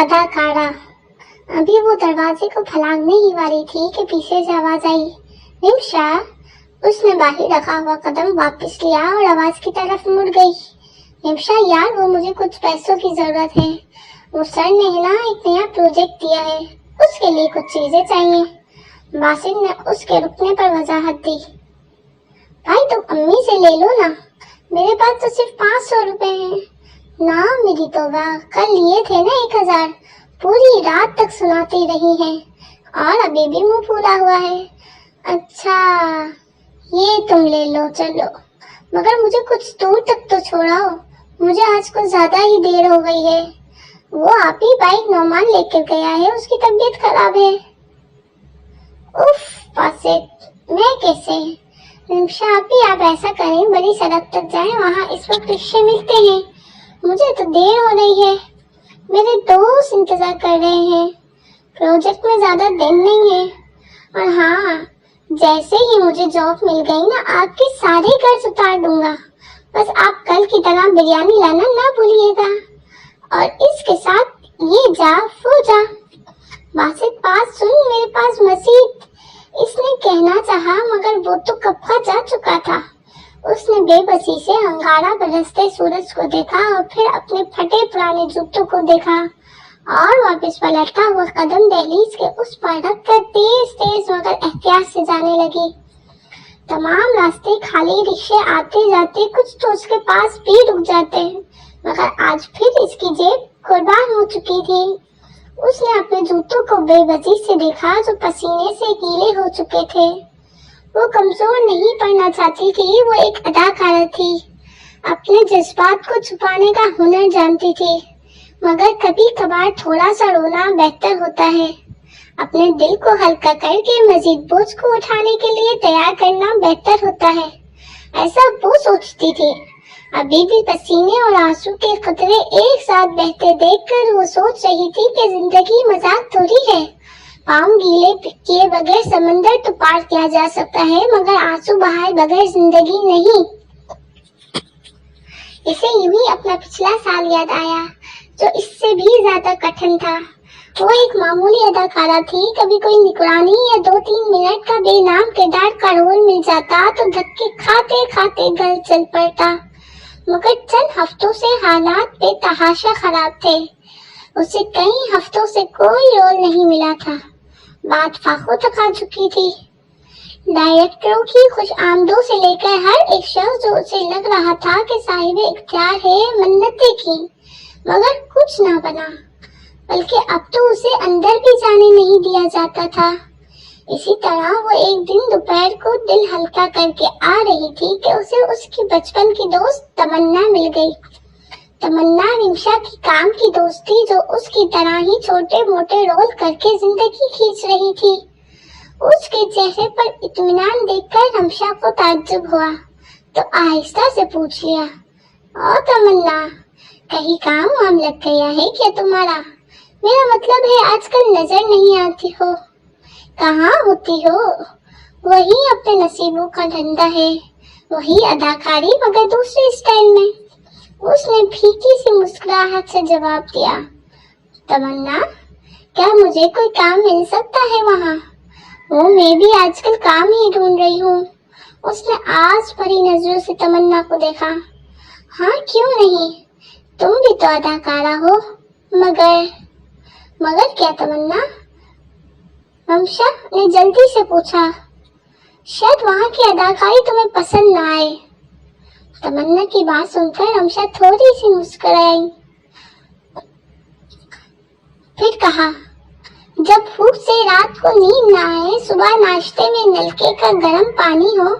اداکارہ ابھی وہ دروازے کو پھلانگنے ہی والی تھی کہ پیچھے سے آواز آئی، نمشا۔ اس نے باہر رکھا ہوا قدم واپس لیا اور آواز کی طرف مڑ گئی۔ نمشا یار، وہ مجھے کچھ پیسوں کی ضرورت ہے، وہ سر نے نا ایک نیا پروجیکٹ دیا ہے، اس کے لیے کچھ چیزیں چاہیے۔ باسط نے اس کے رکنے پر وضاحت دی، بھائی تم امی سے لے لو نا، میرے پاس تو صرف 500 روپے ہیں۔ نا میری توبہ، کل لیے تھے نا 1000، پوری رات تک سناتی رہی ہیں اور ابھی بھی منہ پھولا ہوا ہے۔ اچھا یہ تم لے لو، چلو مگر مجھے کچھ دور تک تو چھوڑاؤ، مجھے آج کچھ زیادہ ہی دیر ہو گئی ہے۔ وہ آپ ہی بائک نعمان لے کر گیا ہے، اس کی طبیعت خراب ہے۔ اف باسط، میں کیسے؟ نمشا آپ ایسا کریں، بڑی سڑک تک جائیں، وہاں اس وقت رکشے ملتے ہیں، مجھے تو دیر ہو رہی ہے، میرے دوست انتظار کر رہے ہیں، پروجیکٹ میں زیادہ دن نہیں ہے، اور ہاں جیسے ہی مجھے جاب مل گئی نا، آپ کے سارے قرض اتار دوں گا، بس آپ کل کی طرح بریانی لانا نہ بھولیے گا، اور اس کے ساتھ یہ جا وہ جا۔ باسط بات سن، میرے پاس مزید، اس نے کہنا چاہا مگر وہ تو کب کا جا چکا تھا۔ اس نے بے بسی سے انگارہ برستے سورج کو دیکھا اور پھر اپنے پھٹے پرانے جوتوں کو دیکھا اور واپس پلٹتا ہوا قدم دہلیز کے اس پر رکھ کر تیز تیز مگر احتیاط سے جانے لگی۔ تمام راستے خالی، رکشے آتے جاتے، کچھ تو اس کے پاس بھی رک جاتے ہیں، مگر آج پھر اس کی جیب قربان ہو چکی تھی۔ اس نے اپنے جوتوں کو بے بسی سے دیکھا جو پسینے سے گیلے ہو چکے تھے۔ وہ کمزور نہیں پڑنا چاہتی تھی، وہ ایک اداکارہ تھی، اپنے جذبات کو چھپانے کا ہنر جانتی تھی، مگر کبھی کبھار تھوڑا سا رونا بہتر ہوتا ہے، اپنے دل کو ہلکا کر کے مزید بوجھ کو اٹھانے کے لیے تیار کرنا بہتر ہوتا ہے، ایسا وہ سوچتی تھی۔ ابھی بھی پسینے اور آنسو کے قطرے ایک ساتھ بہتے دیکھ کر وہ سوچ رہی تھی کہ زندگی مذاق تھوڑی ہے، پاؤں گیلے کیے بغیر سمندر تو پار کیا جا سکتا ہے، مگر آنسو بہائے بغیر زندگی نہیں۔ اسے یوں ہی اپنا پچھلا سال یاد آیا جو اس سے بھی زیادہ کٹھن تھا۔ وہ ایک معمولی اداکارہ تھی، کبھی کوئی نگرانی یا 2-3 منٹ کا بے نام کردار کا رول مل جاتا تو دھکے کھاتے کھاتے گھر چل پڑتا، مگر چند ہفتوں سے حالات بے تحاشا خراب تھے، اسے کئی ہفتوں سے کوئی رول نہیں ملا تھا، بات فاقوں تک آ چکی تھی، ڈائریکٹروں کی خوش آمدوں سے لے کر ہر ایک شخص جو اسے لگ رہا تھا کہ صاحب اختیار ہے، منتیں کی مگر کچھ نہ بنا، بلکہ اب تو اسے اندر بھی جانے نہیں دیا جاتا تھا۔ اسی طرح وہ ایک دن دوپہر کو دل ہلکا کر کے آ رہی تھی کہ اسے اس کی بچپن کی دوست تمنا مل گئی۔ تمنا نمشا کی کام کی دوست تھی جو اس کی طرح ہی چھوٹے موٹے رول کر کے زندگی کھینچ رہی تھی۔ اس کے چہرے پر اطمینان دیکھ کر نمشا کو تعجب ہوا تو آہستہ سے پوچھ لیا، اور تمنا کہیں کام وام لگ گیا ہے کیا تمہارا؟ میرا مطلب ہے آج کل نظر نہیں آتی ہو، کہاں ہوتی ہو؟ وہی اپنے نصیبوں کا دھندا ہے، وہی اداکاری مگر دوسرے اسٹائل میں۔ اس نے پھیکی سی مسکراہٹ سے جواب دیا، تمنا کیا مجھے کوئی کام مل سکتا ہے وہاں؟ وہ میں بھی آج کل کام ہی ڈھونڈ رہی ہوں۔ اس نے آس بھری نظروں سے تمنا کو دیکھا۔ ہاں کیوں نہیں، تم بھی تو اداکارہ ہو، مگر کیا تمنا؟ نمشا نے جلدی سے پوچھا، شاید وہاں کی اداکاری تمہیں پسند نہ آئے۔ تمنا کی بات سن کر نمشا تھوڑی سی مسکرائی، پھر کہا، جب بھوک سے رات کو نیند نہ آئے، صبح ناشتے میں نلکے کا گرم پانی ہو،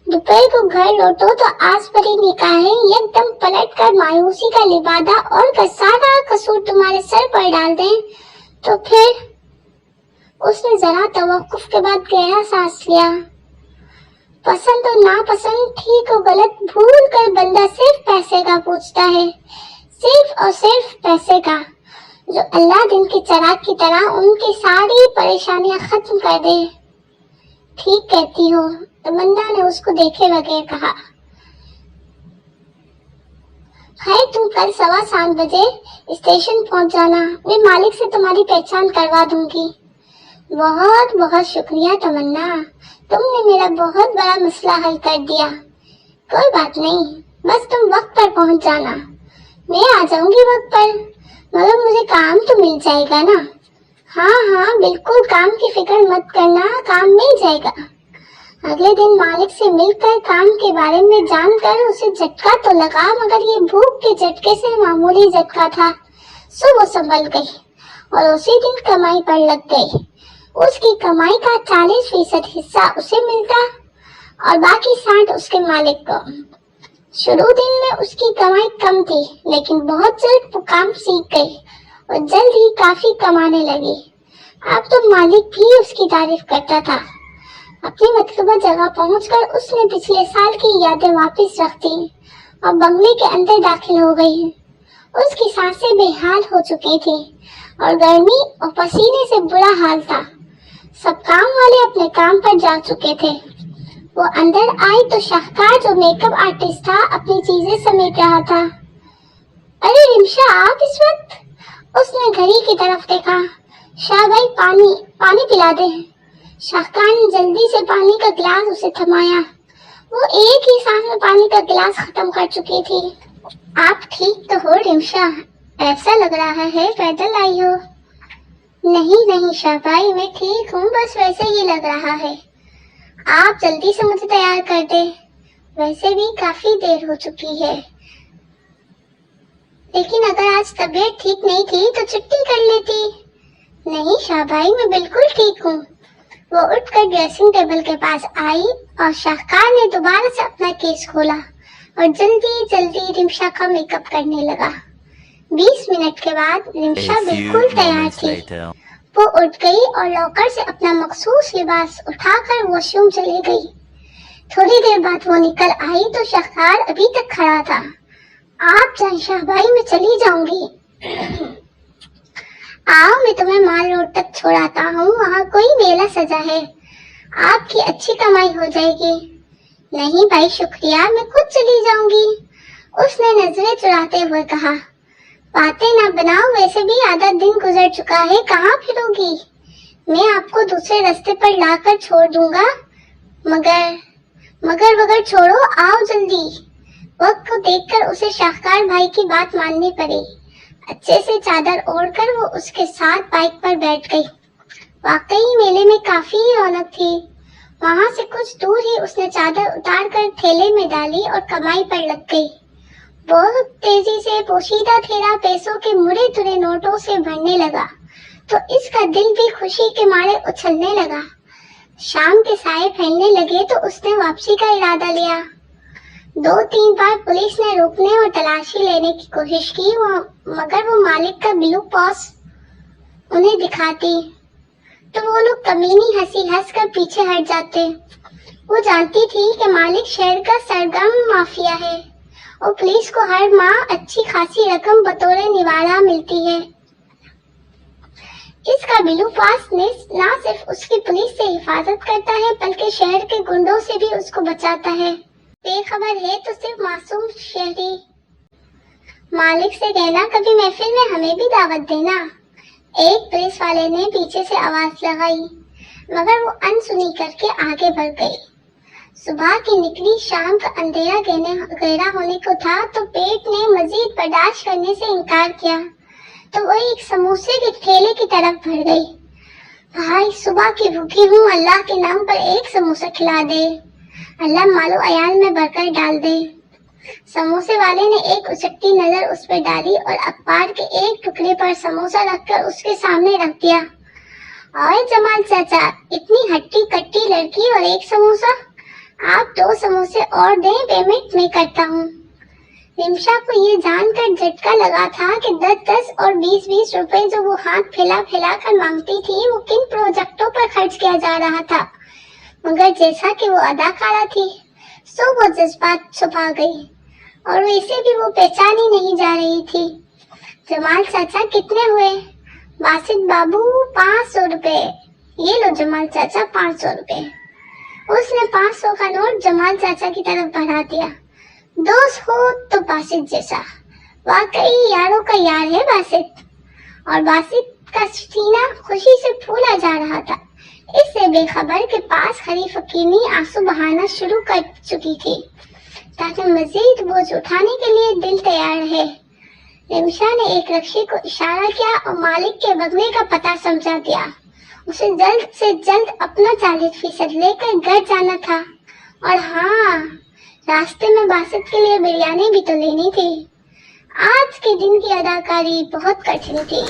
دوپہر کو گھر لوٹو تو آس بھری نگاہیں یک دم پلٹ کر مایوسی کا لبادہ اور کا سارا قصور تمہارے سر پر ڈال دیں تو پھر۔ اس نے ذرا توقف کے بعد گہرا سانس لیا۔ پسند و ناپسند، ٹھیک و غلط بھول کر بندہ صرف پیسے کا پوچھتا ہے، صرف اور صرف پیسے کا، جو اللہ دن کے چراغ کی طرح ان کی ساری پریشانیاں ختم کر دے۔ ٹھیک کہتی ہو، تمنا نے اس کو دیکھے بغیر کہا۔ है तुम कल 7:15 बजे स्टेशन पहुंच जाना, मैं मालिक से तुम्हारी पहचान करवा दूंगी। बहुत बहुत शुक्रिया तमन्ना, तुमने मेरा बहुत बड़ा मसला हल कर दिया। कोई बात नहीं, बस तुम वक्त पर पहुंच जाना। मैं आ जाऊंगी वक्त पर, मगर मुझे काम तो मिल जाएगा ना? हाँ हाँ बिल्कुल, काम की फिक्र मत करना, काम मिल जाएगा। अगले दिन मालिक से मिलकर काम के बारे में जानकर उसे झटका तो लगा, मगर ये भूख के झटके से मामूली झटका था, सो वो संभल गई और उसी दिन कमाई पर लग गई। उसकी कमाई का 40% हिस्सा उसे मिलता और बाकी 60 उसके मालिक को। शुरू दिन में उसकी कमाई कम थी, लेकिन बहुत जल्द वो काम सीख गई और जल्द ही काफी कमाने लगी। अब तो मालिक भी उसकी तारीफ करता था। अपनी मतलूबा जगह पहुंचकर उसने पिछले साल की यादें वापस रख दी और बंगले के अंदर दाखिल हो गई। उसकी सांसें बेहाल हो चुकी थी और गर्मी और पसीने से बुरा हाल था। सब काम वाले अपने काम पर जा चुके थे। वो अंदर आई तो शाहकार जो मेकअप आर्टिस्ट था अपनी चीजें समेट रहा था। अरे रिमशा, आप इस वक्त? उसने घड़ी की तरफ देखा। शाह भाई, पानी पिला दे। शाहकार ने जल्दी से पानी का गिलास उसे थमाया। वो एक ही सांस में पानी का गिलास खत्म कर चुकी थी। आप ठीक तो हो रिमशा? ऐसा लग रहा है पैदल आई हो। नहीं शाह भाई, मैं ठीक हूँ, बस वैसे ही लग रहा है। आप जल्दी से मुझे तैयार कर दे, वैसे भी काफी देर हो चुकी है। लेकिन अगर आज तबीयत ठीक नहीं थी तो छुट्टी कर लेती। नहीं शाह भाई, मैं बिल्कुल ठीक हूँ। वो उठकर ड्रेसिंग टेबल के पास आई और शाहकार ने दोबारा से अपना केस खोला और जल्दी जल्दी रिमशा का मेकअप करने लगा। 20 मिनट के बाद रिमशा बिल्कुल तैयार थी। वो उठ गई और लॉकर से अपना मखसूस लिबास उठाकर वॉशरूम चली गई। थोड़ी देर बाद वो निकल आई तो शाहकार अभी तक खड़ा था। आप जाएं शाह भाई, मैं चली जाऊंगी। आओ, मैं तुम्हें माल रोड तक छोड़ाता हूँ, वहाँ कोई मेला सजा है, आपकी अच्छी कमाई हो जाएगी। नहीं भाई शुक्रिया, मैं खुद चली जाऊंगी, उसने नजरें चुराते हुए कहा। बातें ना बनाओ, वैसे भी आधा दिन गुजर चुका है, कहाँ फिरोगी? मैं आपको दूसरे रास्ते पर लाकर छोड़ दूंगा। मगर छोड़ो, आओ जल्दी। वक्त को देखकर उसे शाहकार भाई की बात माननी पड़ी। अच्छे से चादर ओढ़कर वो उसके साथ बाइक पर बैठ गई। वाकई मेले में काफी रौनक थी। वहाँ से कुछ दूर ही उसने चादर उतारकर थैले में डाली और कमाई पर लग गई। बहुत तेजी से पोशीदा थैला पैसों के मुड़े तुड़े नोटों से भरने लगा तो इसका दिल भी खुशी के मारे उछलने लगा। शाम के साए फैलने लगे तो उसने वापसी का इरादा लिया। 2-3 बार पुलिस ने रोकने और तलाशी लेने की कोशिश की, मगर वो मालिक का ब्लू पास उन्हें दिखाती तो वो लोग कमीनी हंसी हंसकर पीछे हट जाते। वो जानती थी कि मालिक शहर का सरगर्म माफिया है और पुलिस को हर माह अच्छी खासी रकम बतौर निवाला मिलती है। इसका ब्लू पास न सिर्फ उसकी पुलिस से हिफाजत करता है बल्कि शहर के गुंडों से भी उसको बचाता है। बेखबर है तो सिर्फ मासूम शहरी। मालिक से कहना कभी महफिल में हमें भी दावत देना। एक पुलिस वाले ने पीछे से आवाज लगाई, मगर वो अनसुनी करके आगे बढ़ गई। सुबह की निकली शाम का अंधेरा गहरा होने को था तो पेट ने मजीद बर्दाश्त करने से इनकार किया तो वो एक समोसे के ठेले की तरफ बढ़ गई। भाई सुबह की भूखी हूँ, अल्लाह के नाम पर एक समोसा खिला दे, अल्लाह मालो अयाल में बरकत डाल दे। समोसे वाले ने एक उचकती नजर उस पर डाली और अखबार के एक टुकड़े पर समोसा रखकर उसके सामने रख दिया। और जमाल चाचा, इतनी हट्टी कट्टी लड़की और एक समोसा? आप 2 समोसे और दें, पेमेंट मैं करता हूँ। रिमशा को ये जानकर झटका लगा था कि 10-10 और 20-20 रुपए जो वो हाथ फैला कर मांगती थी वो किन प्रोजेक्टों पर खर्च किया जा रहा था, मगर जैसा कि वो अदाकारा थी सो वो जज्बात छुपा गई और वैसे भी वो पहचानी नहीं जा रही थी। जमाल चाचा कितने हुए? बासित बाबू 500 रुपए। ये लो जमाल चाचा 500 रुपए। उसने 500 का नोट जमाल चाचा की तरफ बढ़ा दिया। 200 तो बासित जैसा, वाकई यारों का यार है बासित। और बासित का सीना खुशी से फूला जा रहा था। इससे बेखबर के पास खड़ी फकीरनी आंसू बहाना शुरू कर चुकी थी ताकि मजीद बोझ उठाने के लिए दिल तैयार रहे। रिमशा ने एक रक्षी को इशारा किया और मालिक के बंगले का पता समझा दिया। उसे जल्द से जल्द अपना 40% लेकर घर जाना था। और हाँ, रास्ते में बासित के लिए बिरयानी भी तो लेनी थी। आज के दिन की अदाकारी बहुत कठिन थी।